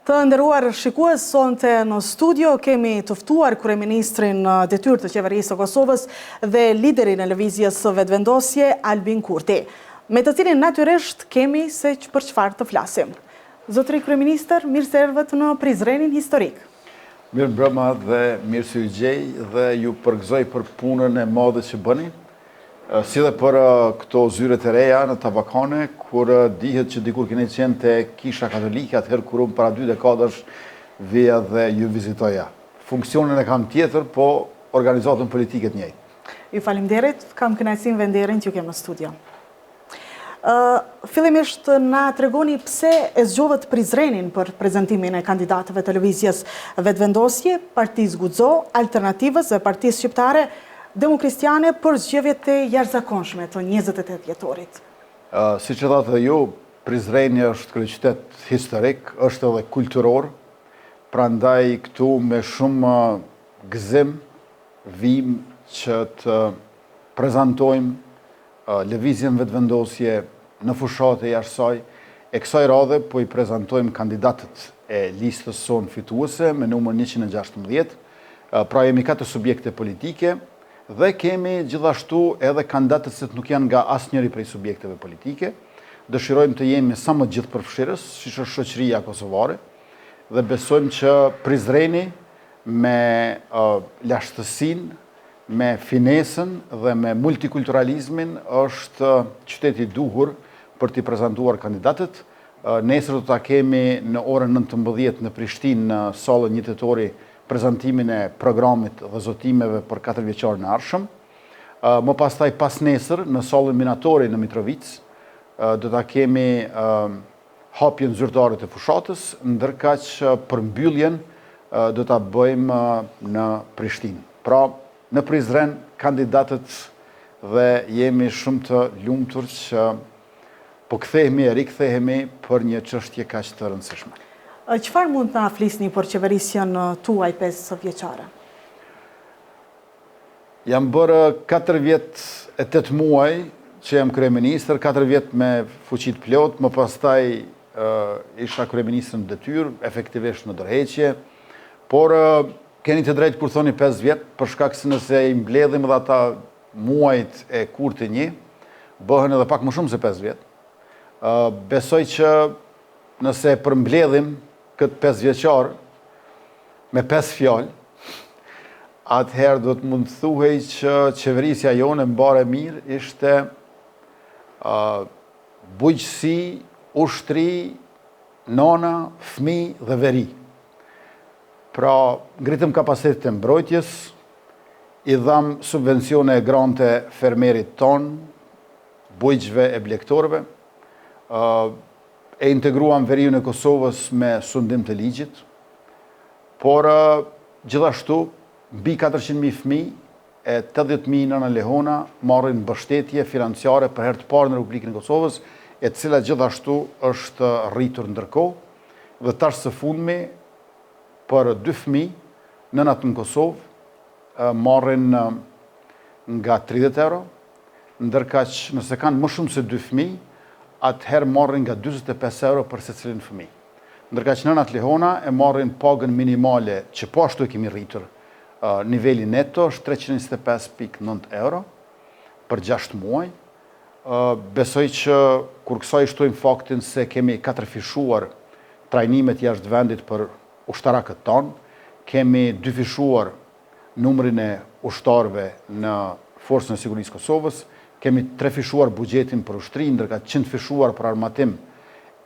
Të nderuar shikues, sonte në studio kemi të ftuar kryeministrin detyrë të qeverisë së Kosovës dhe liderin e lëvizjes së vetëvendosje Albin Kurti, me të cilin natyrisht kemi se për çfarë të flasim. Zotëri kryeministër, mirë se erdhët në Prizrenin historik. Mirë mbrëma dhe mirë se ju gjej dhe ju përgëzoj për punën e madhe që bëni. Si dhe për këto zyret e reja në Tabakane, kur dihet që dikur keni qenë të Kisha Katolike, atëherë kur unë para 2 dekadash vija dhe ju vizitoja. Funksionin e kam tjetër, po organizatën politike të njëjtë. Ju faleminderit, kam kënaqësinë dhe nderin që ju kem në studio. Fillimisht na tregoni pse e zgjodhët Prizrenin për prezantimin e kandidatëve të lëvizjes vetëvendosje, Partisë Guxo, Alternativës dhe Partisë Shqiptare Demokristjane për zgjedhjet e jashtëzakonshme të 28 vjetorit. Si që thatë dhe ju, Prizreni është kryeqytet historik, është edhe kulturor, prandaj këtu me shumë gëzim vim që të prezantojmë lëvizjen vetëvendosje në fushat e jashtësaj, e kësaj radhe po i prezantojmë kandidatët e listës sonë fituese me numër 116, pra jemi 4 subjekte politike, dhe kemi gjithashtu edhe kandidatët që nuk janë nga asnjëri prej subjekteve politike. Dëshirojmë të jemi sa më gjithë përfshirës, siç është shoqëria kosovare, dhe besojmë që Prizreni me lashtësinë, me finesën dhe me multikulturalizmin është qyteti i duhur për t'i prezantuar kandidatët. Nesër do ta kemi në orën 19 në Prishtinë në sallën 1 tetori prezantimin e programit dhe zotimeve për 4 vjeçar në ardhshëm. Më pastaj pas nesër në sallën Minatori në Mitrovic do ta kemi hapjen zyrtare të fushatës, ndërkaq përmbylljen do ta bëjmë në Prishtinë. Pra, në Prizren kandidatët dhe jemi shumë të lumtur që po kthehemi e rikthehemi për një çështje kaq të rëndësishme. Çfarë mund të na flisni për qeverisjen tuaj 5 vjeçare? Jam bërë 4 vjet e 8 muaj që jam kryeministër, 4 vjet me fuqi të plot, më pastaj isha kryeministër në detyrë, efektivisht në dorëheqje, por keni të drejtë kur thoni 5 vjet, për shkak se nëse i mbledhim edhe ata muajt e Kurti 1, bëhen edhe pak më shumë se 5 vjet. Besoj që nëse përmbledhim këtë 5 vjeçar me 5 fjalë, atëherë do të mund të thuhej që qeverisja jone mbare mirë ishte bujqësi, ushtri, nona, fëmijë dhe veri. Pra, ngritëm kapacitetin e mbrojtjes, i dham subvencione grante fermerit ton, bujqëve e blektorëve, e integruam veriun e Kosovës me sundim të ligjit, por gjithashtu mbi 400.000 fëmijë e 80.000 nëna lehona marrin mbështetje financiare për herë të parë në Republikën e Kosovës, e cila gjithashtu është rritur ndërkohë, dhe tash së fundmi për 2 fëmijë nënat në Kosovë marrin nga 30 euro, ndërkaq nëse kanë më shumë se 2 fëmijë, atëherë marrin nga 45 euro për secilin fëmijë. Ndërkaq nënat lehona e marrin pagën minimale, që po ashtu e kemi rritur, niveli neto është 325.9 euro për 6 muaj. Besoj që kur kësaj shtojmë faktin se kemi 4 fishuar trajnimet jashtë vendit për ushtarakët tanë, kemi 2 fishuar numrin e ushtarëve në Forcën e Sigurisë Kosovës, kemi 3 fishuar buxhetin për ushtri, ndërka 100 fishuar për armatim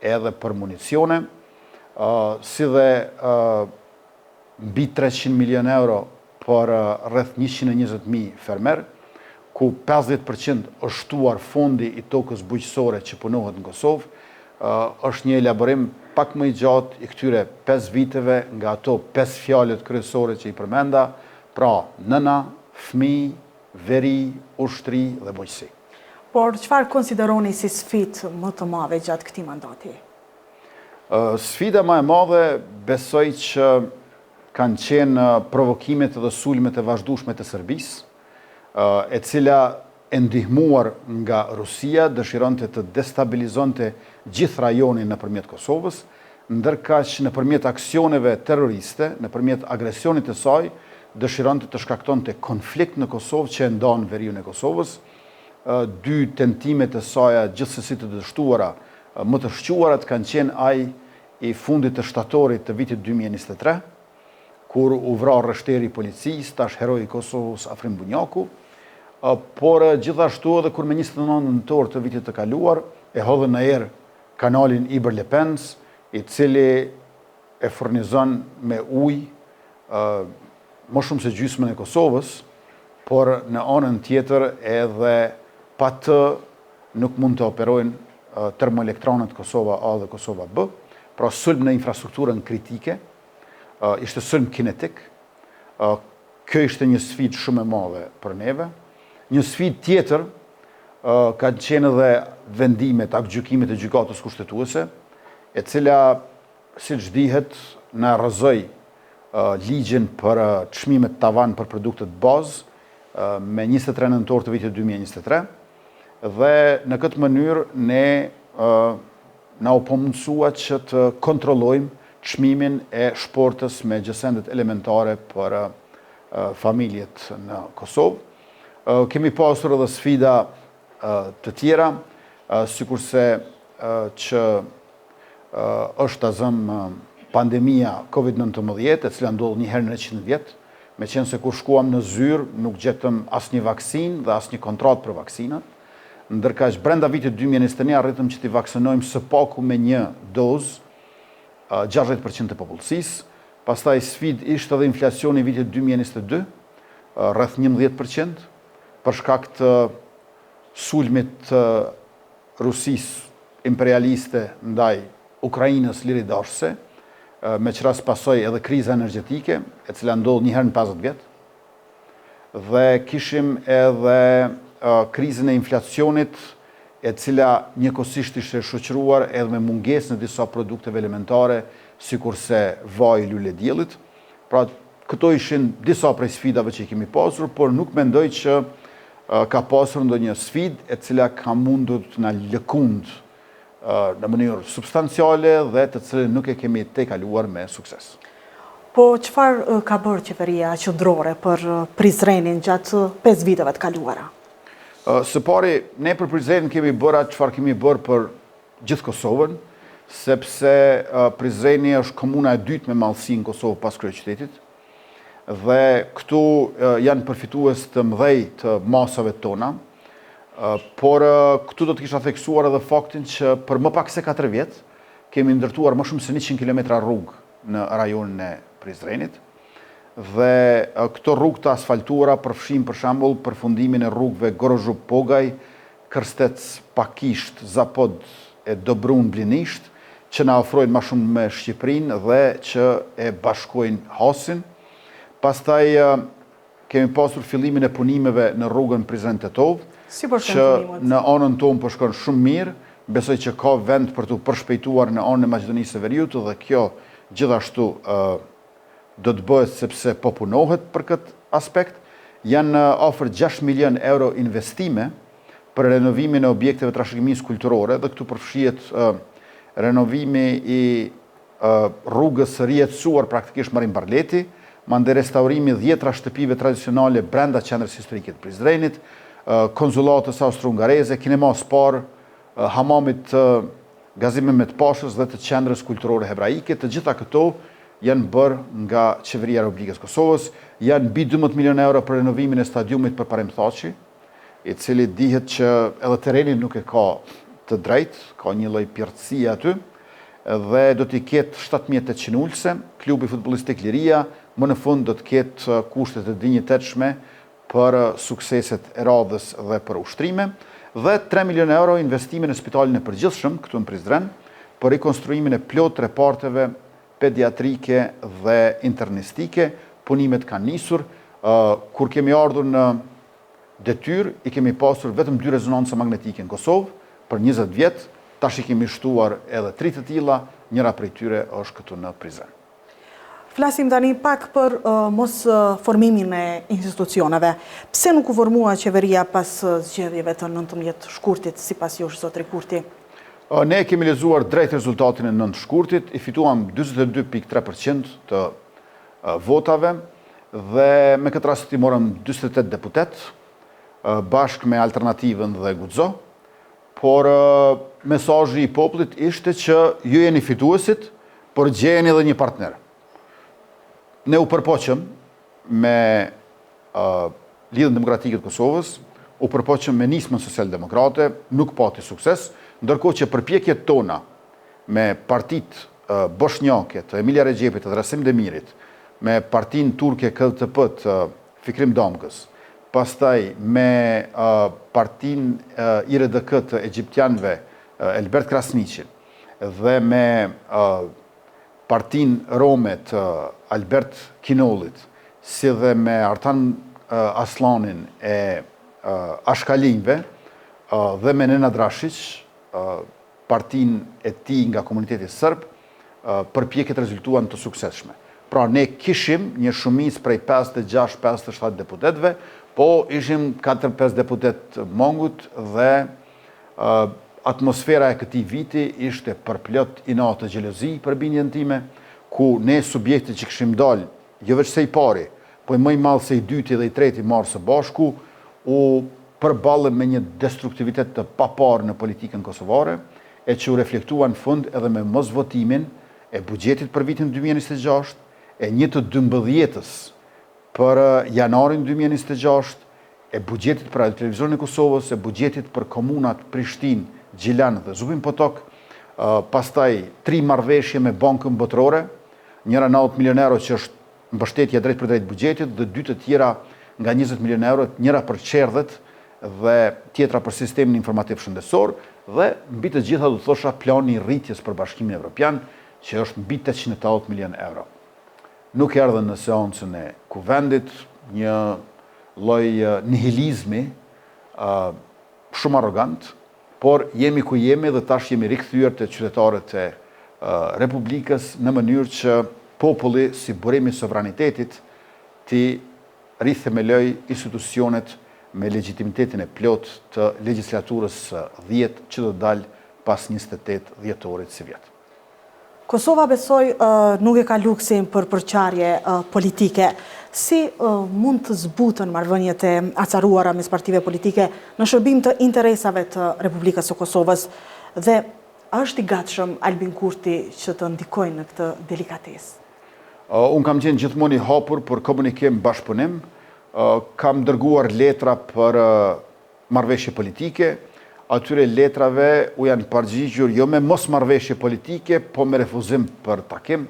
edhe për municione, si dhe mbi 300 milion euro për rreth 120.000 fermer, ku 50% është shtuar fondi i tokës bujqësore që punohet në Kosovë, është një elaborim pak më i gjatë i këtyre 5 viteve nga ato 5 fjalët kryesore që i përmenda, pra nëna, fëmijë, veri, ushtri dhe bujqësi. Por çfarë konsideroni si sfidë më të madhe gjatë këtij mandati? Sfida më e madhe besoj që kanë qenë provokimet dhe sulmet e vazhdueshme të Serbisë, e cila e ndihmuar nga Rusia dëshironte të destabilizonte gjithë rajonin nëpërmjet Kosovës, ndërkaq nëpërmjet aksioneve terroriste, nëpërmjet agresionit të saj, dëshironte të shkaktonte konflikt në Kosovë që e ndan veriun e Kosovës. Dy tentimet e saj gjithsesi të dështuara, më të shquarat kanë qenë ai i fundit të shtatorit të vitit 2023, kur u vra rreshteri i policisë, tash heroi i Kosovës Afrim Bunjaku, por gjithashtu edhe kur me 29 nëntor të vitit të kaluar e hodhën në erë kanalin Iber Lepens, i cili e furnizon me ujë më shumë se gjysmën e Kosovës, por në anën tjetër edhe pa të nuk mund të operojnë termoelektranët Kosova A dhe Kosova B, pra sulm në infrastrukturën kritike, ishte sulm kinetik. Kjo ishte një sfidë shumë e madhe për neve. Një sfidë tjetër kanë qenë edhe vendimet, aktgjykimet e gjykatës kushtetuese, e cila, siç dihet, na rrëzoi ligjin për çmimet tavan për produktet bazë me 23 nëntor të vitit 2023, dhe në këtë mënyrë ne na u mundësua që të kontrollojmë çmimin e shportës me gjësendet elementare për familjet në Kosovë. Kemi pasur edhe sfida të tjera, sikurse që është ta zëmë pandemia COVID-19, e cila ndodh një herë në 100 vjet, meqense kur shkuam në zyrë nuk gjetëm asnjë vaksinë dhe asnjë kontratë për vaksinat, ndërkaq brenda vitit 2021 arritëm që t'i vaksinojmë së paku me një dozë 60% të popullsisë. Pastaj sfidë ishte edhe inflacioni i vitit 2022, rreth 11%, për shkak të sulmit të Rusisë imperialiste ndaj Ukrainës liridashëse, me që ras pasoj edhe kriza energjetike, e cila ndodh një herë në 50 vjet, dhe kishim edhe krizën e inflacionit, e cila njëkohësisht ishte shoqëruar edhe me mungesën e disa produkteve elementare, sikurse vaji, lule diellit. Pra, këto ishin disa prej sfidave që i kemi pasur, por nuk mendoj që ka pasur ndonjë sfidë e cila ka mundur të na lëkund në mënyrë substanciale dhe të cilën nuk e kemi tejkaluar me sukses. Po çfarë ka bërë qeveria qendrore për Prizrenin gjatë 5 viteve të kaluara? Së pari, ne për Prizrenin kemi bërë atë çfarë kemi bërë për gjithë Kosovën, sepse Prizreni është komuna e dytë me madhësi në Kosovë pas kryeqytetit, dhe këtu janë përfitues të mëdhej të masave tona, por këtu do të kisha theksuar edhe faktin që për më pak se 4 vjet kemi ndërtuar më shumë se 100 km rrugë në rajonin e Prizrenit, dhe këto rrugë të asfaltuara përfshin për shembull përfundimin e rrugëve Gorozhup-Pogaj, Kërstec-Pakisht, Zapod e Dobrun-Blinisht, që na ofrojnë më shumë me Shqipërinë dhe që e bashkojnë Hasin. Pastaj kemi pasur fillimin e punimeve në rrugën Prizren-Tetov, që në anën tonë po shkon shumë mirë, besoj që ka vend për të përshpejtuar në anën e Maqedonisë së Veriut, dhe kjo gjithashtu do të bëhet sepse po punohet për këtë aspekt. Janë afër 6 milion euro investime për renovimin e objekteve trashëgimisë kulturore, dhe këtu përfshihet renovimi i rrugës së rijetësuar praktikisht Marin Barleti, mande restaurimi 10 shtëpive tradicionale brenda qendrës historike të Prizrenit, konzulatës austro-hungareze, kinema Spar, hamamit Gazime Metpashës dhe të qendrës kulturore hebraike. Të gjitha këto janë bërë nga Qeveria e Republikës Kosovës, janë mbi 12 milion euro për renovimin e stadiumit për Parem Thaçi, i cili dihet që edhe terreni nuk e ka të drejtë, ka një lloj pjertësie aty, dhe do t'i ketë 7.800 ulëse, klubi futbollistik Liria, më në fund do të ketë kushtet e dinjitetshme për sukseset e radhës dhe për ushtrime, dhe 3 milion euro investime në spitalin e përgjithshëm këtu në Prizren, për rikonstruimin e plot reparteve pediatrike dhe internistike. Punimet kanë nisur. Kur kemi ardhur në detyrë, i kemi pasur vetëm 2 rezonanca magnetike në Kosovë për 20 vjet, tash i kemi shtuar edhe 3 të tilla, njëra prej tyre është këtu në Prizren. Flasim tani pak për mos formimin e institucioneve. Pse nuk u formua qeveria pas zgjedhjeve të 19 shkurtit, sipas jush, zotri Kurti? Ne kemi lezuar drejt rezultatin e 9 shkurtit, i fituam 22.3% të votave dhe me këtë rast i morëm 48 deputet, bashkë me Alternativën dhe Guxo, por mesazhi i popullit ishte që ju jeni fituesit, por gjeni edhe një partner. Ne u përpoqëm me Lidhjen Demokratike të Kosovës, u përpoqëm me Nismën Social-Demokrate, nuk pati sukses, ndërkohë që përpjekjet tona me partitë bosnjake të Emilia Rexhepit dhe Rasim Demirit, me partinë turke KDTP të Fikrim Damkës, pastaj me partinë IRDK të egjiptianëve Elbert Krasniqin dhe me partinë Rome të Albert Kinollit, si dhe me Artan Aslanin e Ashkalinjve dhe me Nenad Rashić, partinë e tij nga komuniteti serb, përpjekjet rezultuan të suksesshme. Pra ne kishim një shumicë prej 56-57 deputetëve, po ishim 4-5 deputet mongut dhe atmosfera e këtij viti ishte përplot inat të xhelozi për bindjen time, ku ne subjekte që kishim dalë, jo vetëm se i pari, po më i madh se i dyti dhe i treti marrë së bashku, u përballëm me një destruktivitet të paparë në politikën kosovare, e që u reflektua në fund edhe me mosvotimin e buxhetit për vitin 2026, e 1/12 për janarin 2026, e buxhetit për televizionin e Kosovës, e buxhetit për komunat Prishtinë, Gjilan dhe Zubin Potok, pastaj 3 marrëveshje me Bankën Botërore, njëra 90 milion euro që është mbështetje drejt për drejt buxhetit dhe 2 të tjera nga 20 milion euro, njëra për qerdhet dhe tjetra për sistemin informativ shëndetësor dhe mbi të gjitha do të thosha plani i rritjes për Bashkimin Evropian, që është mbi 880 milion euro. Nuk erdhën në seancën e kuvendit një lloj nihilizmi shumë arrogant, por jemi ku jemi dhe tash jemi rikthyer te qytetarët e Republikës në mënyrë që populli si burim i sovranitetit të rithemeloj institucionet me legitimitetin e plot të legjislaturës 10 që do dalë pas 28 dhjetorit si vjet. Kosova besoj nuk e ka luksin për përqarje politike. Si mund të zbutën marrëvëniet e acaruara mes partive politike në shërbim të interesave të Republikës së Kosovës dhe është i gatshëm Albin Kurti që të ndikojnë në këtë delikatesë? Unë kam qenë gjithmonë i hapur për komunikim bashkëpunim, kam dërguar letra për marrëveshje politike, atyre letrave u janë përgjigjur jo me mos marrëveshje politike, po me refuzim për takim.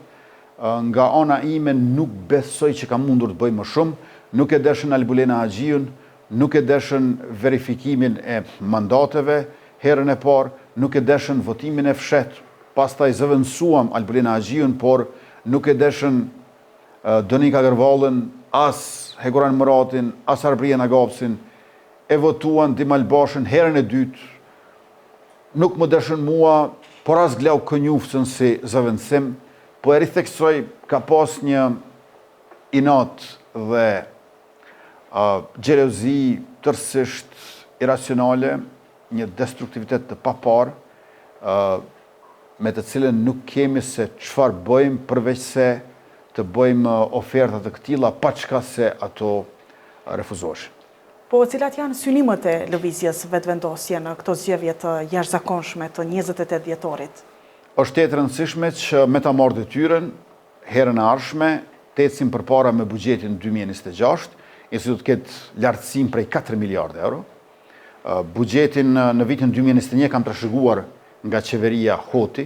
Nga ana ime nuk besoj që ka mundur të bëj më shumë, nuk e deshën Albulena Haxhiun, nuk e deshën verifikimin e mandateve herën e parë, nuk e deshën votimin e fshet, pastaj zëvendësuam Albulena Haxhiun, por nuk e deshën Donika Gërvallën, as Hegoran Muratin, as Arbrien Agapsin, e votuan Dimal Bashën herën e dytë, nuk më deshën mua, por as Glau Kënjufsën si zëvendësim, po e ritheksoj ka pas një inat dhe xhelozi tërësisht iracionale, një destruktivitet të papar, me të cilën nuk kemi se çfarë bëjmë përveç se të bëjmë oferta të këtilla pa çka se ato refuzoshin. Po cilat janë synimet e lëvizjes vetëvendosje në këto zgjedhje të jashtëzakonshme të 28 dhjetorit? Është e rëndësishme që me ta marrë detyrën herën e ardhshme të ecim përpara me buxhetin 2026, i cili do të ketë lartësim prej 4 miliardë euro. Buxhetin në vitin 2021 kam trashëguar nga qeveria Hoti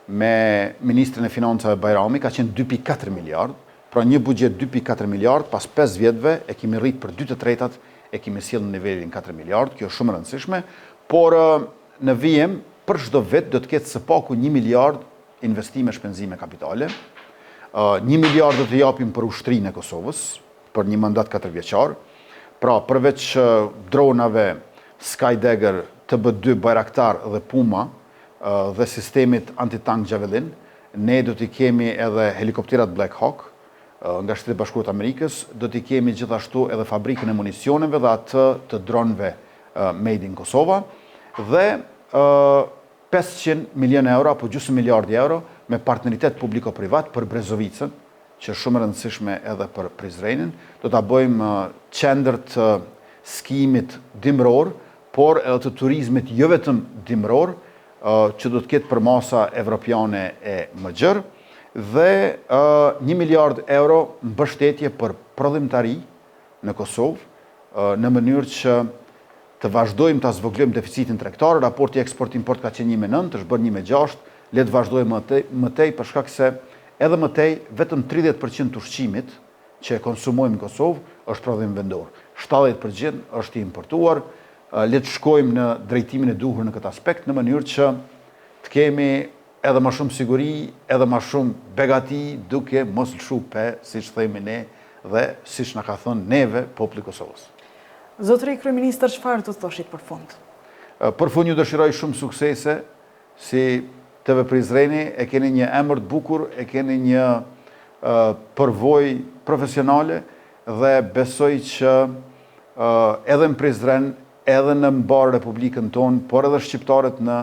me ministrin e financave Bajrami, ka qenë 2.4 miliardë, pra një buxhet 2.4 miliardë, pas 5 vjetëve e kemi rrit për 2/3 e kemi sjellë në nivelin 4 miliardë, kjo është shumë e rëndësishme, por në vijem për çdo vit do të ketë së paku 1 miliardë investime shpenzime kapitale, 1 miliardë do të japim për ushtrinë e Kosovës, për një mandat 4 vjeçar, pra përveç dronave Skydagger, TB2 Bayraktar dhe Puma dhe sistemit antitank Javelin, ne do t'i kemi edhe helikopterat Black Hawk nga Shtetet Bashkuara të Amerikës, do t'i kemi gjithashtu edhe fabrikën e municioneve dhe atë të dronëve made in Kosova, dhe 500 milion euro apo gjysmë miliard euro me partneritet publiko-privat për Brezovicën, që është shumë e rëndësishme edhe për Prizrenin. Do ta bëjmë qendër të skimit dimror, por edhe të turizmit jo vetëm dimror, që do të ketë për masa evropiane e më gjërë, dhe 1 miliard euro mbështetje për prodhimtari në Kosovë, në mënyrë që të vazhdojmë të zvogëlojmë deficitin tregtar. Raporti eksport-import ka qenë 1,9, është bërë 1,6, le të vazhdojmë më tej, për shkak se edhe më tej vetëm 30% të ushqimit që e konsumojmë në Kosovë është prodhim vendor. 70% është i importuar. Le të shkojmë në drejtimin e duhur në këtë aspekt, në mënyrë që të kemi edhe më shumë siguri, edhe më shumë begati, duke mos lëshu pe, siç themi ne, dhe siç na ka thënë neve populli i Kosovës. Zotëri kryeministër, çfarë do të thoshit për fund? Për fund ju dëshiroj shumë suksese, si TV Prizreni, e keni një emër të bukur, e keni një përvojë profesionale dhe besoj që edhe në Prizren, edhe në mbar Republikën tonë, por edhe shqiptarët në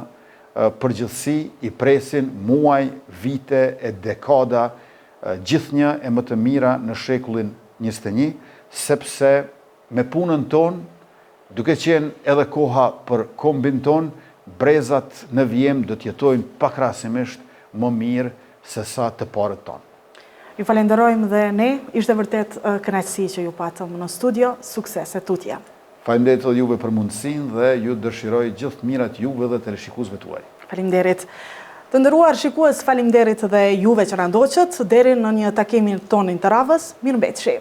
përgjithësi i presin muaj, vite e dekada, gjithnjë e më të mira në shekullin 21, sepse me punën tonë, duke qenë edhe koha për kombin tonë, brezat në vijem do të jetojnë pakrahasimisht më mirë se sa të parët tonë. Ju falenderojmë dhe ne, ishte vërtet kënaqësi që ju patëm në studio, suksese tutje. Faleminderit edhe juve për mundësinë dhe ju dëshiroj gjithë mirat juve dhe teleshikuesve tuaj. Faleminderit. Të nderuar shikues, faleminderit dhe juve që na ndoqët deri në një takimin tonin të radhës. Mirëmbëjtje.